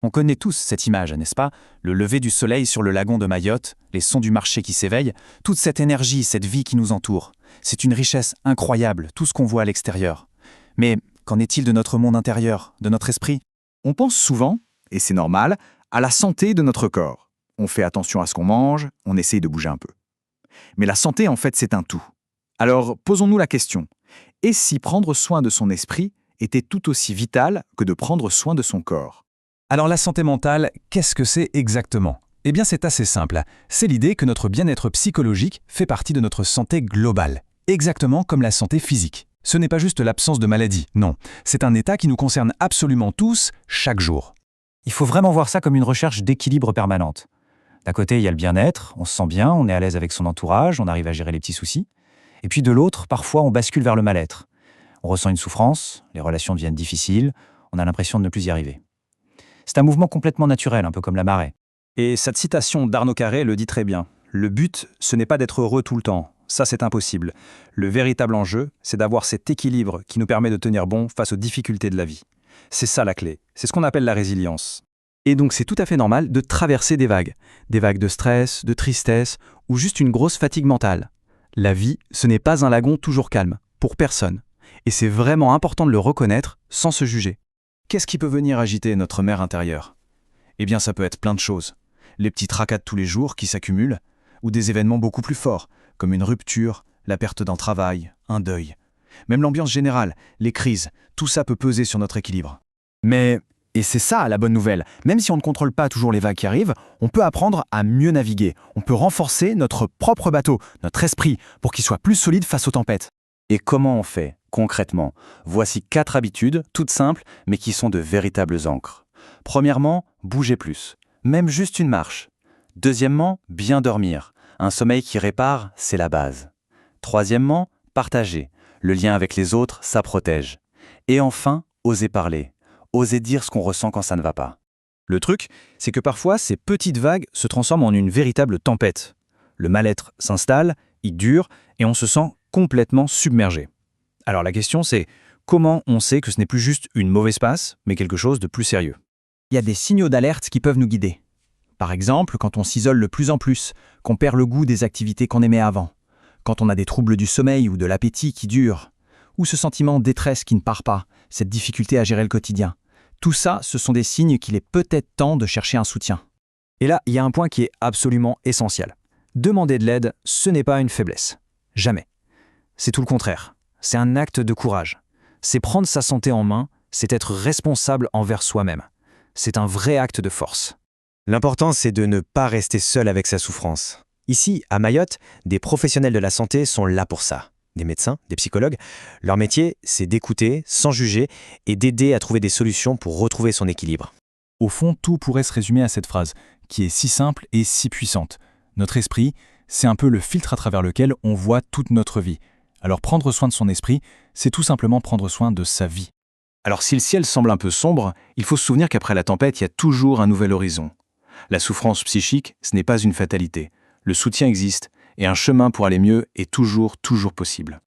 On connaît tous cette image, n'est-ce pas? Le lever du soleil sur le lagon de Mayotte, les sons du marché qui s'éveillent, toute cette énergie, cette vie qui nous entoure. C'est une richesse incroyable, tout ce qu'on voit à l'extérieur. Mais qu'en est-il de notre monde intérieur, de notre esprit? On pense souvent, et c'est normal, à la santé de notre corps. On fait attention à ce qu'on mange, on essaye de bouger un peu. Mais la santé, en fait, c'est un tout. Alors, posons-nous la question. Et si prendre soin de son esprit était tout aussi vital que de prendre soin de son corps? Alors la santé mentale, qu'est-ce que c'est exactement? Eh bien c'est assez simple. C'est l'idée que notre bien-être psychologique fait partie de notre santé globale, exactement comme la santé physique. Ce n'est pas juste l'absence de maladie, non. C'est un état qui nous concerne absolument tous, chaque jour. Il faut vraiment voir ça comme une recherche d'équilibre permanente. D'un côté, il y a le bien-être, on se sent bien, on est à l'aise avec son entourage, on arrive à gérer les petits soucis. Et puis de l'autre, parfois on bascule vers le mal-être. On ressent une souffrance, les relations deviennent difficiles, on a l'impression de ne plus y arriver. C'est un mouvement complètement naturel, un peu comme la marée. Et cette citation d'Arnaud Carré le dit très bien. Le but, ce n'est pas d'être heureux tout le temps. Ça, c'est impossible. Le véritable enjeu, c'est d'avoir cet équilibre qui nous permet de tenir bon face aux difficultés de la vie. C'est ça la clé. C'est ce qu'on appelle la résilience. Et donc c'est tout à fait normal de traverser des vagues de stress, de tristesse ou juste une grosse fatigue mentale. La vie, ce n'est pas un lagon toujours calme, pour personne. Et c'est vraiment important de le reconnaître sans se juger. Qu'est-ce qui peut venir agiter notre mer intérieure? Eh bien, ça peut être plein de choses. Les petits tracas de tous les jours qui s'accumulent, ou des événements beaucoup plus forts, comme une rupture, la perte d'un travail, un deuil. Même l'ambiance générale, les crises, tout ça peut peser sur notre équilibre. Mais, et c'est ça la bonne nouvelle, même si on ne contrôle pas toujours les vagues qui arrivent, on peut apprendre à mieux naviguer. On peut renforcer notre propre bateau, notre esprit, pour qu'il soit plus solide face aux tempêtes. Et comment on fait, concrètement? Voici 4 habitudes, toutes simples, mais qui sont de véritables ancres. Premièrement, bouger plus, même juste une marche. Deuxièmement, bien dormir. Un sommeil qui répare, c'est la base. Troisièmement, partager. Le lien avec les autres, ça protège. Et enfin, oser parler. Oser dire ce qu'on ressent quand ça ne va pas. Le truc, c'est que parfois, ces petites vagues se transforment en une véritable tempête. Le mal-être s'installe, il dure, et on se sent complètement submergé. Alors la question c'est, comment on sait que ce n'est plus juste une mauvaise passe, mais quelque chose de plus sérieux? Il y a des signaux d'alerte qui peuvent nous guider. Par exemple, quand on s'isole de plus en plus, qu'on perd le goût des activités qu'on aimait avant, quand on a des troubles du sommeil ou de l'appétit qui durent, ou ce sentiment de détresse qui ne part pas, cette difficulté à gérer le quotidien. Tout ça, ce sont des signes qu'il est peut-être temps de chercher un soutien. Et là, il y a un point qui est absolument essentiel. Demander de l'aide, ce n'est pas une faiblesse. Jamais. C'est tout le contraire. C'est un acte de courage. C'est prendre sa santé en main, c'est être responsable envers soi-même. C'est un vrai acte de force. L'important, c'est de ne pas rester seul avec sa souffrance. Ici, à Mayotte, des professionnels de la santé sont là pour ça. Des médecins, des psychologues. Leur métier, c'est d'écouter, sans juger, et d'aider à trouver des solutions pour retrouver son équilibre. Au fond, tout pourrait se résumer à cette phrase, qui est si simple et si puissante. Notre esprit, c'est un peu le filtre à travers lequel on voit toute notre vie. Alors prendre soin de son esprit, c'est tout simplement prendre soin de sa vie. Alors si le ciel semble un peu sombre, il faut se souvenir qu'après la tempête, il y a toujours un nouvel horizon. La souffrance psychique, ce n'est pas une fatalité. Le soutien existe, et un chemin pour aller mieux est toujours possible.